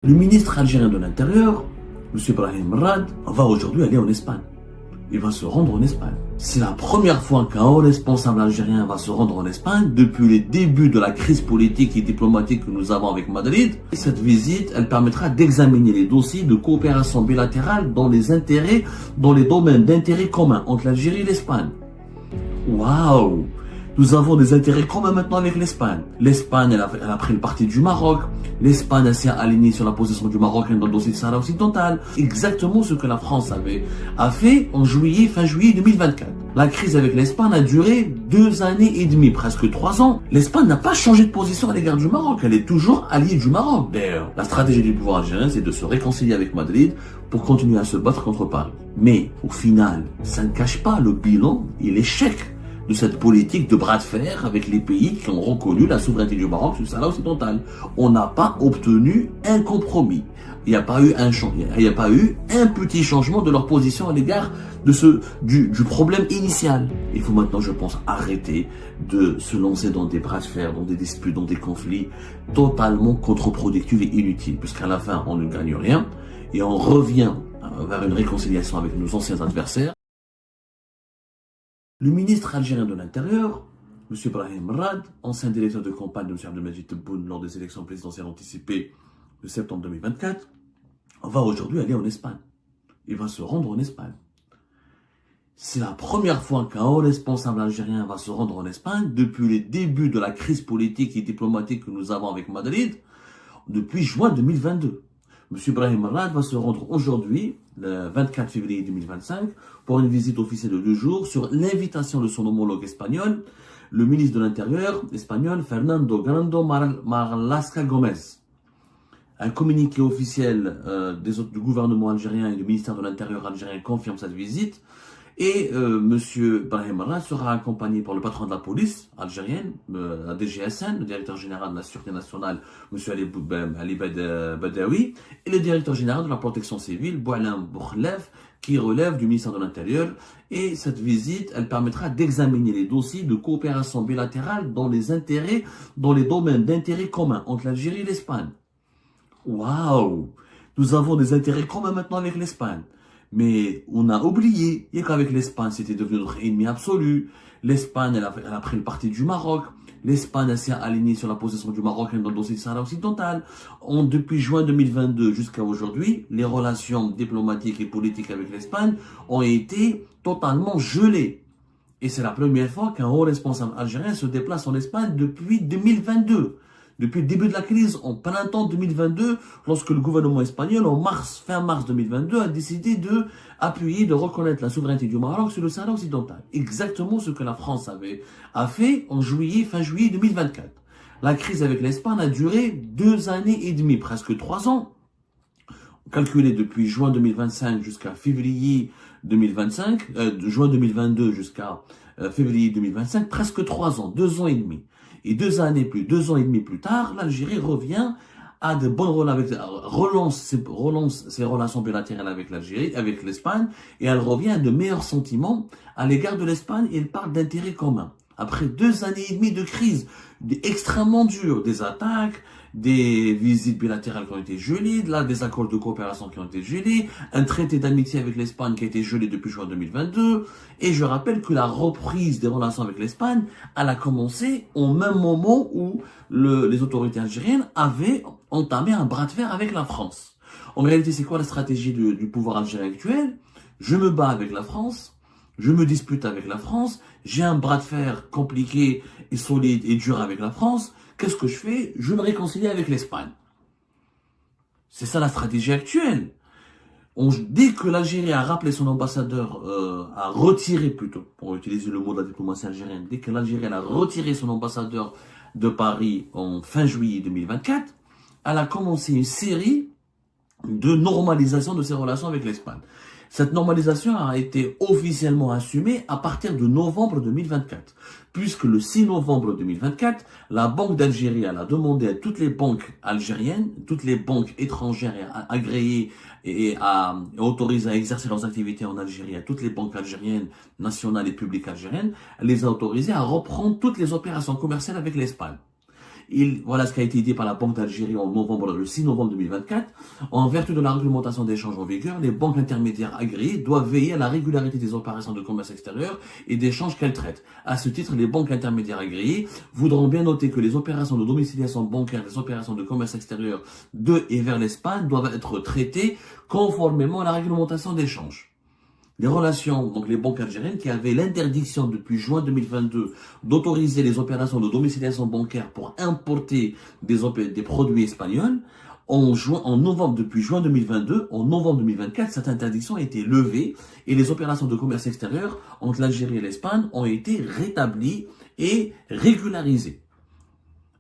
Le ministre algérien de l'Intérieur, M. Brahim Rad, va aujourd'hui aller en Espagne. Il va se rendre en Espagne. C'est la première fois qu'un haut responsable algérien va se rendre en Espagne depuis les débuts de la crise politique et diplomatique que nous avons avec Madrid. Et cette visite, elle permettra d'examiner les dossiers de coopération bilatérale dans les domaines d'intérêt commun entre l'Algérie et l'Espagne. Waouh! Nous avons des intérêts communs maintenant avec l'Espagne. L'Espagne, elle a pris le parti du Maroc. L'Espagne s'est alignée sur la position du Maroc dans le dossier Sahara occidental. Exactement ce que la France a fait en fin juillet 2024. La crise avec l'Espagne a duré 2 années et demie, presque 3 ans. L'Espagne n'a pas changé de position à l'égard du Maroc. Elle est toujours alliée du Maroc. D'ailleurs, la stratégie du pouvoir algérien, c'est de se réconcilier avec Madrid pour continuer à se battre contre Paris. Mais, au final, ça ne cache pas le bilan et l'échec de cette politique de bras de fer avec les pays qui ont reconnu la souveraineté du Maroc sur le Sahara occidental. On n'a pas obtenu un compromis. Il n'y a pas eu un petit changement de leur position à l'égard du problème initial. Il faut maintenant, je pense, arrêter de se lancer dans des bras de fer, dans des disputes, dans des conflits totalement contre-productifs et inutiles, puisqu'à la fin, on ne gagne rien et on revient vers une réconciliation avec nos anciens adversaires. Le ministre algérien de l'Intérieur, M. Brahim Rad, ancien directeur de campagne de M. Abdelmadjid Tebboune lors des élections présidentielles anticipées de septembre 2024, va aujourd'hui aller en Espagne. Il va se rendre en Espagne. C'est la première fois qu'un haut responsable algérien va se rendre en Espagne depuis les débuts de la crise politique et diplomatique que nous avons avec Madrid, depuis juin 2022. M. Brahim Rad va se rendre aujourd'hui, le 24 février 2025, pour une visite officielle de 2 jours sur l'invitation de son homologue espagnol, le ministre de l'Intérieur espagnol Fernando Grande Marlaska Gomez. Un communiqué officiel du gouvernement algérien et du ministère de l'Intérieur algérien confirme cette visite. Et M. Brahim Rad sera accompagné par le patron de la police algérienne, la DGSN, le directeur général de la Sûreté nationale, M. Ali Badawi, et le directeur général de la protection civile, Boualem Boukhlef, qui relève du ministère de l'Intérieur. Et cette visite, elle permettra d'examiner les dossiers de coopération bilatérale dans les domaines d'intérêt commun entre l'Algérie et l'Espagne. Waouh! Nous avons des intérêts communs maintenant avec l'Espagne. Mais on a oublié qu'avec l'Espagne, c'était devenu notre ennemi absolu. L'Espagne, elle a pris le parti du Maroc. L'Espagne s'est alignée sur la position du Maroc dans le dossier Sahara occidental. Depuis juin 2022 jusqu'à aujourd'hui, les relations diplomatiques et politiques avec l'Espagne ont été totalement gelées. Et c'est la première fois qu'un haut responsable algérien se déplace en Espagne depuis 2022. Depuis le début de la crise, en printemps 2022, lorsque le gouvernement espagnol, fin mars 2022, a décidé de reconnaître la souveraineté du Maroc sur le Sahara occidental. Exactement ce que la France a fait fin juillet 2024. La crise avec l'Espagne a duré 2 années et demie, presque 3 ans. Calculé depuis juin 2025 jusqu'à février 2025, juin 2022 jusqu'à février 2025, presque 3 ans, 2 ans et demi. Et 2 ans et demi plus tard, l'Algérie revient à de bonnes relations, relance ses relations bilatérales avec l'Espagne, et elle revient à de meilleurs sentiments à l'égard de l'Espagne, et elle parle d'intérêts communs. Après 2 années et demie de crise extrêmement dures, des attaques, des visites bilatérales qui ont été gelées, des accords de coopération qui ont été gelés, un traité d'amitié avec l'Espagne qui a été gelé depuis juin 2022, et je rappelle que la reprise des relations avec l'Espagne, elle a commencé au même moment où les autorités algériennes avaient entamé un bras de fer avec la France. En réalité, c'est quoi la stratégie du pouvoir algérien actuel? Je me bats avec la France, je me dispute avec la France, j'ai un bras de fer compliqué et solide et dur avec la France. Qu'est-ce que je fais? Je me réconcilie avec l'Espagne. C'est ça la stratégie actuelle. Dès que l'Algérie a rappelé son ambassadeur, a retiré plutôt, pour utiliser le mot de la diplomatie algérienne, dès que l'Algérie a retiré son ambassadeur de Paris en fin juillet 2024, elle a commencé une série de normalisation de ses relations avec l'Espagne. Cette normalisation a été officiellement assumée à partir de novembre 2024, puisque le 6 novembre 2024, la Banque d'Algérie a demandé à toutes les banques algériennes, toutes les banques étrangères agréées et autorisées à exercer leurs activités en Algérie, à toutes les banques algériennes, nationales et publiques algériennes, elle les a autorisées à reprendre toutes les opérations commerciales avec l'Espagne. Voilà ce qui a été dit par la Banque d'Algérie le 6 novembre 2024. En vertu de la réglementation d'échange en vigueur, les banques intermédiaires agréées doivent veiller à la régularité des opérations de commerce extérieur et d'échange qu'elles traitent. À ce titre, les banques intermédiaires agréées voudront bien noter que les opérations de domiciliation bancaire, les opérations de commerce extérieur de et vers l'Espagne doivent être traitées conformément à la réglementation d'échange. Les relations, donc les banques algériennes qui avaient l'interdiction depuis juin 2022 d'autoriser les opérations de domiciliation bancaire pour importer des produits espagnols, depuis juin 2022, en novembre 2024, cette interdiction a été levée et les opérations de commerce extérieur entre l'Algérie et l'Espagne ont été rétablies et régularisées.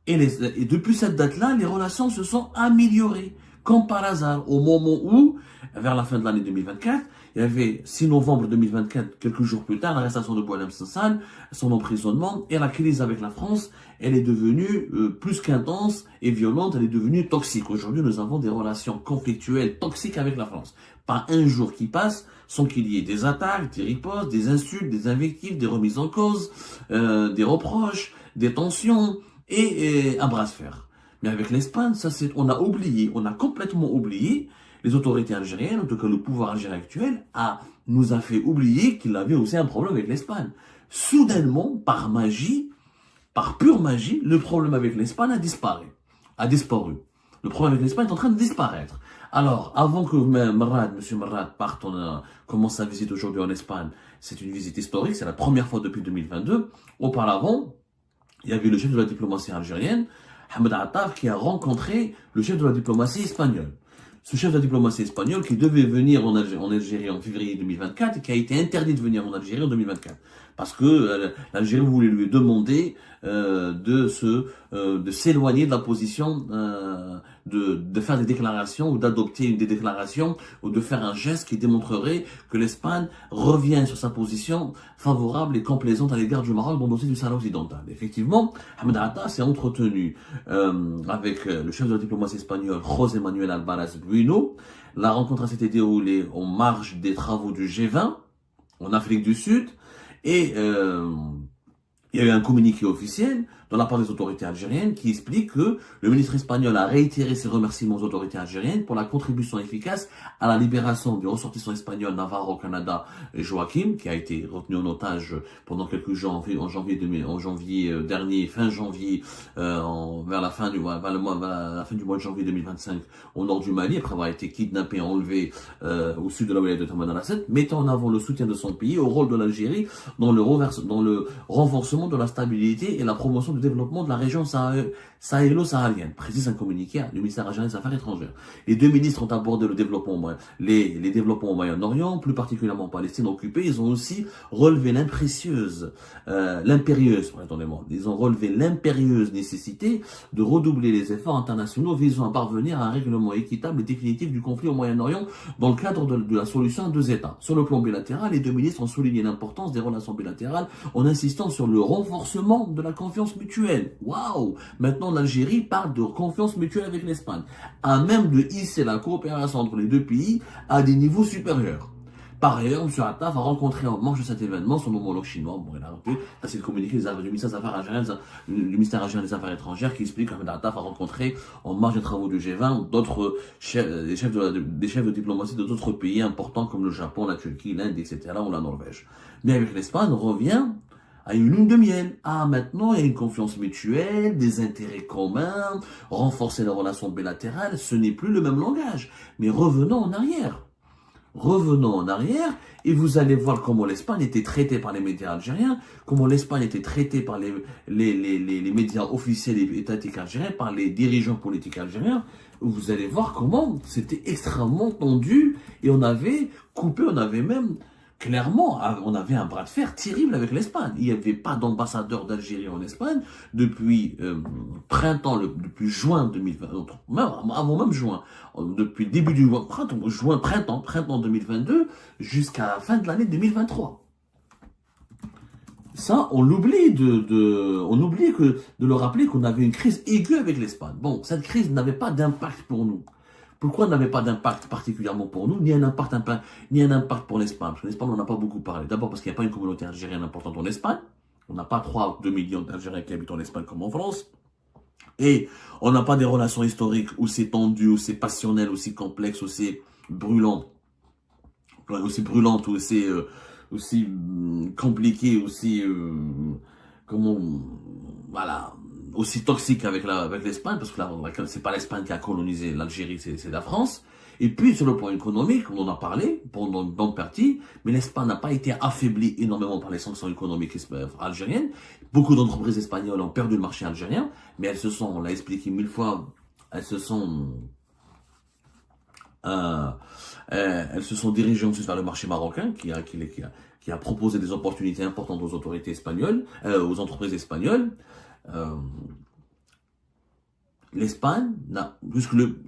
Et depuis cette date-là, les relations se sont améliorées. Comme par hasard, au moment où, vers la fin de l'année 2024, il y avait 6 novembre 2024, quelques jours plus tard, l'arrestation de Boualem Sansal, son emprisonnement et la crise avec la France, elle est devenue plus qu'intense et violente, elle est devenue toxique. Aujourd'hui, nous avons des relations conflictuelles toxiques avec la France. Pas un jour qui passe sans qu'il y ait des attaques, des ripostes, des insultes, des invectives, des remises en cause, des reproches, des tensions et un bras de fer. Mais avec l'Espagne, on a complètement oublié. Les autorités algériennes, en tout cas le pouvoir algérien actuel, nous a fait oublier qu'il avait aussi un problème avec l'Espagne. Soudainement, par magie, par pure magie, le problème avec l'Espagne a disparu. Le problème avec l'Espagne est en train de disparaître. Alors, avant que M. Marrad parte, commence sa visite aujourd'hui en Espagne, c'est une visite historique, c'est la première fois depuis 2022. Auparavant, il y avait le chef de la diplomatie algérienne, Hamad Attaf, qui a rencontré le chef de la diplomatie espagnole. Ce chef de la diplomatie espagnole qui devait venir en Algérie en février 2024 et qui a été interdit de venir en Algérie en 2024. Parce que l'Algérie voulait lui demander de s'éloigner de la position, de faire des déclarations ou d'adopter des déclarations ou de faire un geste qui démontrerait que l'Espagne revient sur sa position favorable et complaisante à l'égard du Maroc dans le dossier du Sahara occidental. Effectivement, Hamad Atta s'est entretenu avec le chef de la diplomatie espagnole, José Manuel Alvarez Bueno. La rencontre s'était déroulée en marge des travaux du G20 en Afrique du Sud. Et il y a eu un communiqué officiel de la part des autorités algériennes qui explique que le ministre espagnol a réitéré ses remerciements aux autorités algériennes pour la contribution efficace à la libération du ressortissant espagnol Navarro Canada Joaquim, qui a été retenu en otage pendant quelques jours en janvier dernier, fin janvier, vers la fin du mois de janvier 2025 au nord du Mali, après avoir été kidnappé et enlevé au sud de la wilaya de Tamanrasset, mettant en avant le soutien de son pays au rôle de l'Algérie dans le renforcement de la stabilité et la promotion du développement de la région sahélo-saharienne, précise un communiqué du ministère algérien des Affaires étrangères. Les deux ministres ont abordé le développement, les développements au Moyen-Orient, plus particulièrement en Palestine occupée. Ils ont aussi relevé l'impérieuse nécessité de redoubler les efforts internationaux visant à parvenir à un règlement équitable et définitif du conflit au Moyen-Orient dans le cadre de la solution à deux États. Sur le plan bilatéral, les deux ministres ont souligné l'importance des relations bilatérales en insistant sur le renforcement de la confiance mutuelle. Waouh! Maintenant, l'Algérie parle de confiance mutuelle avec l'Espagne, à même de hisser la coopération entre les deux pays à des niveaux supérieurs. Par ailleurs, M. Attaf a rencontré en marge de cet événement son homologue chinois. Bon, il a rappelé, ça c'est le communiqué du ministère algérien des Affaires étrangères qui explique qu'Ahmed Attaf a rencontré en marge des travaux du G20 des chefs de diplomatie de d'autres pays importants comme le Japon, la Turquie, l'Inde, etc. ou la Norvège. Mais avec l'Espagne, on revient à une lune de miel. Maintenant, il y a une confiance mutuelle, des intérêts communs, renforcer les relations bilatérales. Ce n'est plus le même langage. Mais revenons en arrière. Et vous allez voir comment l'Espagne était traitée par les médias algériens, comment l'Espagne était traitée par les médias officiels et étatiques algériens, par les dirigeants politiques algériens. Vous allez voir comment c'était extrêmement tendu et on avait même clairement, on avait un bras de fer terrible avec l'Espagne. Il n'y avait pas d'ambassadeur d'Algérie en Espagne depuis depuis juin 2020, avant juin, depuis le début du mois, printemps 2022, jusqu'à la fin de l'année 2023. Ça, on oublie de le rappeler qu'on avait une crise aiguë avec l'Espagne. Bon, cette crise n'avait pas d'impact pour nous. Pourquoi elle n'avait pas d'impact particulièrement pour nous, ni un impact pour l'Espagne? Parce que l'Espagne, on n'a pas beaucoup parlé. D'abord parce qu'il n'y a pas une communauté algérienne importante en Espagne. On n'a pas 2 millions d'Algériens qui habitent en Espagne comme en France. Et on n'a pas des relations historiques aussi tendues, aussi passionnelles, aussi complexes, aussi brûlantes, aussi compliquées, aussi comment voilà, aussi toxiques avec l'Espagne, parce que là, c'est pas l'Espagne qui a colonisé l'Algérie, c'est la France. Et puis sur le plan économique, on en a parlé pendant une bonne partie, mais l'Espagne n'a pas été affaiblie énormément par les sanctions économiques algériennes. Beaucoup d'entreprises espagnoles ont perdu le marché algérien, mais elles se sont, on l'a expliqué 1000 fois, elles se sont euh, elles se sont dirigées ensuite vers le marché marocain qui a proposé des opportunités importantes aux autorités espagnoles, aux entreprises espagnoles. Euh, L'Espagne,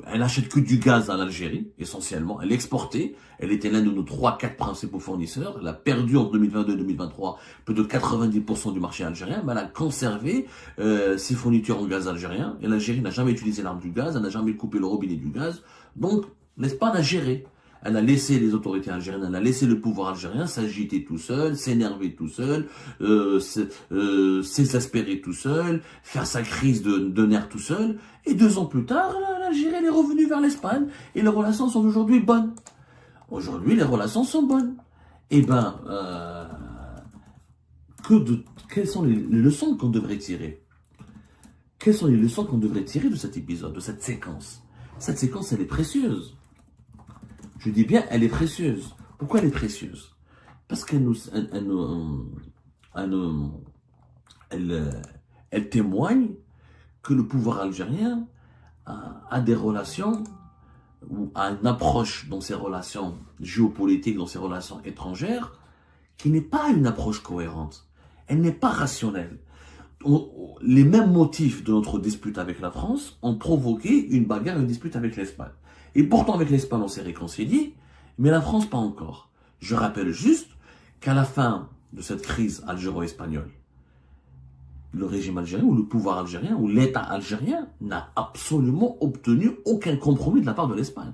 elle achète que du gaz à l'Algérie, essentiellement. Elle exportait. Elle était l'un de nos 3-4 principaux fournisseurs. Elle a perdu en 2022-2023 plus de 90% du marché algérien, mais elle a conservé ses fournitures en gaz algérien. Et l'Algérie n'a jamais utilisé l'arme du gaz, elle n'a jamais coupé le robinet du gaz. Donc, l'Espagne a géré. Elle a laissé les autorités algériennes, elle a laissé le pouvoir algérien s'agiter tout seul, s'énerver tout seul, s'exaspérer tout seul, faire sa crise de nerfs tout seul. Et 2 ans plus tard, l'Algérie est revenue vers l'Espagne et les relations sont aujourd'hui bonnes. Aujourd'hui, les relations sont bonnes. Eh ben, quelles sont les leçons qu'on devrait tirer? Quelles sont les leçons qu'on devrait tirer de cet épisode, de cette séquence? Cette séquence, elle est précieuse. Je dis bien, elle est précieuse. Pourquoi elle est précieuse? Parce elle témoigne que le pouvoir algérien a des relations ou a une approche dans ses relations géopolitiques, dans ses relations étrangères, qui n'est pas une approche cohérente. Elle n'est pas rationnelle. Les mêmes motifs de notre dispute avec la France ont provoqué une bagarre, une dispute avec l'Espagne. Et pourtant, avec l'Espagne, on s'est réconcilié, mais la France, pas encore. Je rappelle juste qu'à la fin de cette crise algéro-espagnole, le régime algérien, ou le pouvoir algérien, ou l'État algérien n'a absolument obtenu aucun compromis de la part de l'Espagne.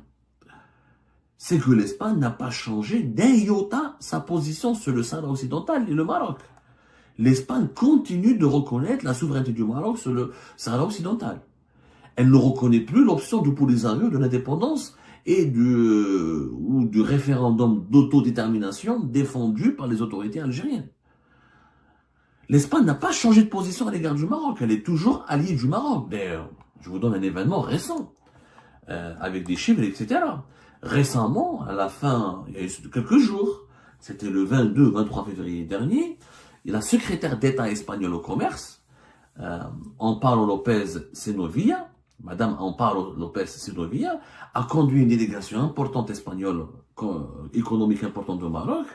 C'est que l'Espagne n'a pas changé d'un iota sa position sur le Sahara occidental et le Maroc. L'Espagne continue de reconnaître la souveraineté du Maroc sur le Sahara occidental. Elle ne reconnaît plus l'option du Polisario, de l'indépendance et du référendum d'autodétermination défendu par les autorités algériennes. L'Espagne n'a pas changé de position à l'égard du Maroc, elle est toujours alliée du Maroc. D'ailleurs, je vous donne un événement récent, avec des chiffres, etc. Récemment, à la fin, il y a eu quelques jours, c'était le 22-23 février dernier, la secrétaire d'État espagnole au commerce, Amparo López Segovia, Madame Amparo López Segovia, a conduit une délégation importante espagnole, économique importante au Maroc,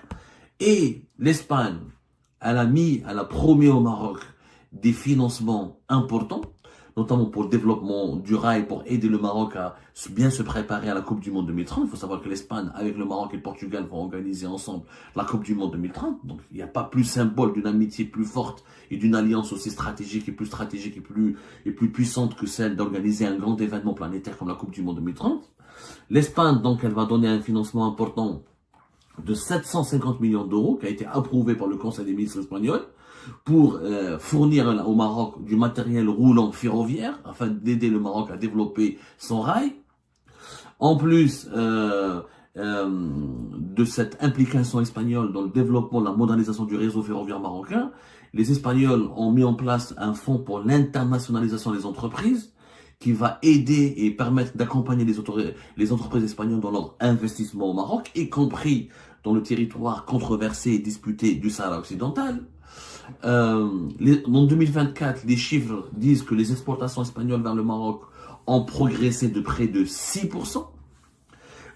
et l'Espagne, elle a promis au Maroc des financements importants, notamment pour le développement du rail, pour aider le Maroc à bien se préparer à la Coupe du Monde 2030. Il faut savoir que l'Espagne, avec le Maroc et le Portugal, vont organiser ensemble la Coupe du Monde 2030. Donc, il n'y a pas plus symbole d'une amitié plus forte et d'une alliance aussi stratégique et plus puissante que celle d'organiser un grand événement planétaire comme la Coupe du Monde 2030. L'Espagne, donc, elle va donner un financement important de 750 millions d'euros qui a été approuvé par le Conseil des ministres espagnol pour fournir au Maroc du matériel roulant ferroviaire afin d'aider le Maroc à développer son rail. En plus de cette implication espagnole dans le développement de la modernisation du réseau ferroviaire marocain, les Espagnols ont mis en place un fonds pour l'internationalisation des entreprises qui va aider et permettre d'accompagner les entreprises espagnoles dans leur investissement au Maroc, y compris dans le territoire controversé et disputé du Sahara occidental. En 2024, les chiffres disent que les exportations espagnoles vers le Maroc ont progressé de près de 6%.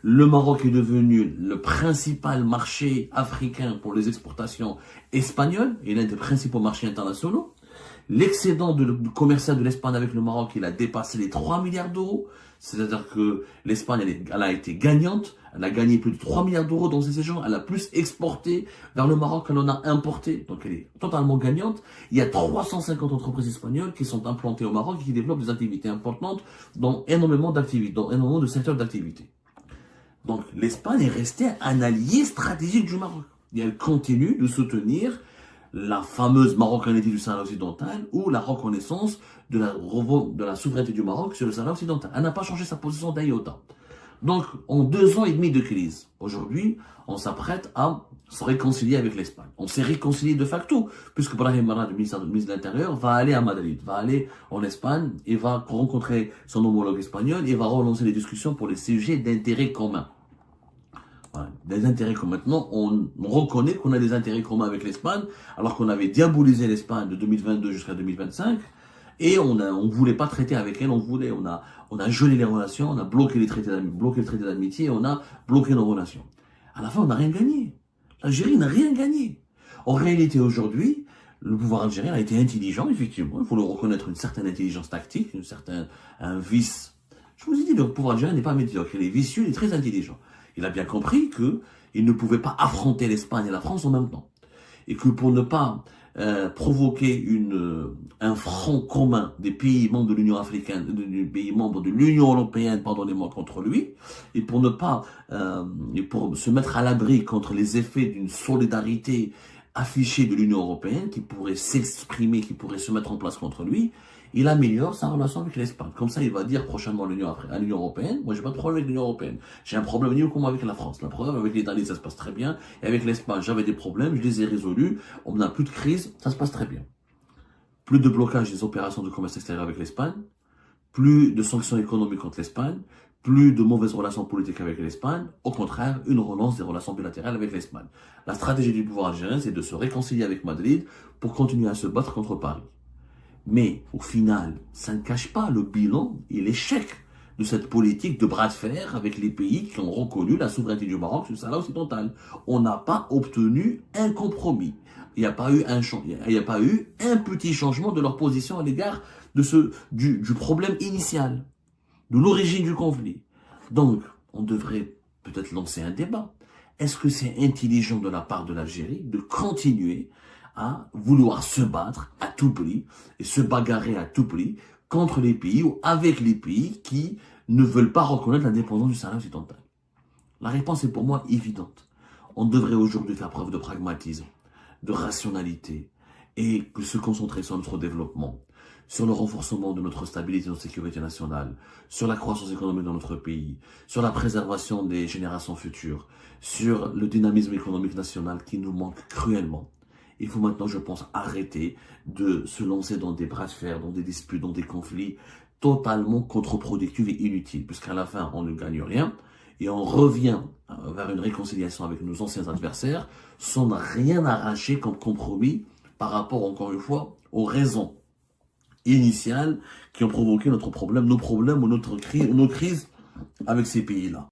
Le Maroc est devenu le principal marché africain pour les exportations espagnoles et l'un des principaux marchés internationaux. L'excédent commercial de l'Espagne avec le Maroc, il a dépassé les 3 milliards d'euros. C'est-à-dire que l'Espagne, elle a été gagnante. Elle a gagné plus de 3 milliards d'euros dans ses échanges. Elle a plus exporté vers le Maroc qu'elle en a importé. Donc elle est totalement gagnante. Il y a 350 entreprises espagnoles qui sont implantées au Maroc et qui développent des activités importantes dans énormément d'activités, dans énormément de secteurs d'activité. Donc l'Espagne est restée un allié stratégique du Maroc. Et elle continue de soutenir la fameuse marocanité du Sahara occidental ou la reconnaissance de la souveraineté du Maroc sur le Sahara occidental. Elle n'a pas changé sa position d'un iota. Donc, en 2 ans et demi de crise, aujourd'hui, on s'apprête à se réconcilier avec l'Espagne. On s'est réconcilié de facto, puisque Brahim Marad, le ministre de l'Intérieur, va aller à Madrid, va aller en Espagne et va rencontrer son homologue espagnol et va relancer les discussions pour les sujets d'intérêt commun. Voilà, des intérêts communs. Maintenant, on reconnaît qu'on a des intérêts communs avec l'Espagne, alors qu'on avait diabolisé l'Espagne de 2022 jusqu'à 2025, et on voulait pas traiter avec elle, on a gelé les relations, on a bloqué le traité d'amitié, on a bloqué nos relations. À la fin, on n'a rien gagné. L'Algérie n'a rien gagné. En réalité, aujourd'hui, le pouvoir algérien a été intelligent, effectivement. Il faut le reconnaître, une certaine intelligence tactique, un vice. Je vous ai dit, le pouvoir algérien n'est pas médiocre. Il est vicieux, il est très intelligent. Il a bien compris qu'il ne pouvait pas affronter l'Espagne et la France en même temps. Et que pour ne pas provoquer un front commun des pays membres de l'Union africaine, des pays membres de l'Union européenne, pardonnez-moi, contre lui, et pour ne pas, et pour se mettre à l'abri contre les effets d'une solidarité affichée de l'Union européenne qui pourrait s'exprimer, qui pourrait se mettre en place contre lui, il améliore sa relation avec l'Espagne. Comme ça, il va dire prochainement à l'Union européenne, moi j'ai pas de problème avec l'Union européenne. J'ai un problème ni comment avec la France. La preuve, avec l'Italie, ça se passe très bien. Et avec l'Espagne, j'avais des problèmes, je les ai résolus. On n'a plus de crise, ça se passe très bien. Plus de blocage des opérations de commerce extérieur avec l'Espagne, plus de sanctions économiques contre l'Espagne, plus de mauvaises relations politiques avec l'Espagne. Au contraire, une relance des relations bilatérales avec l'Espagne. La stratégie du pouvoir algérien, c'est de se réconcilier avec Madrid pour continuer à se battre contre Paris. Mais au final, ça ne cache pas le bilan et l'échec de cette politique de bras de fer avec les pays qui ont reconnu la souveraineté du Maroc sur le Sahara occidental. On n'a pas obtenu un compromis. Il n'y a pas eu un petit changement de leur position à l'égard du problème initial, de l'origine du conflit. Donc, on devrait peut-être lancer un débat. Est-ce que c'est intelligent de la part de l'Algérie de continuer à vouloir se battre à tout prix et se bagarrer à tout prix contre les pays ou avec les pays qui ne veulent pas reconnaître l'indépendance du Sahara occidental? La réponse est pour moi évidente. On devrait aujourd'hui faire preuve de pragmatisme, de rationalité et se concentrer sur notre développement, sur le renforcement de notre stabilité et de notre sécurité nationale, sur la croissance économique dans notre pays, sur la préservation des générations futures, sur le dynamisme économique national qui nous manque cruellement. Il faut maintenant, je pense, arrêter de se lancer dans des bras de fer, dans des disputes, dans des conflits totalement contre-productifs et inutiles, puisqu'à la fin, on ne gagne rien et on revient vers une réconciliation avec nos anciens adversaires sans rien arracher comme compromis par rapport, encore une fois, aux raisons initiales qui ont provoqué notre problème, nos problèmes ou nos crises avec ces pays-là.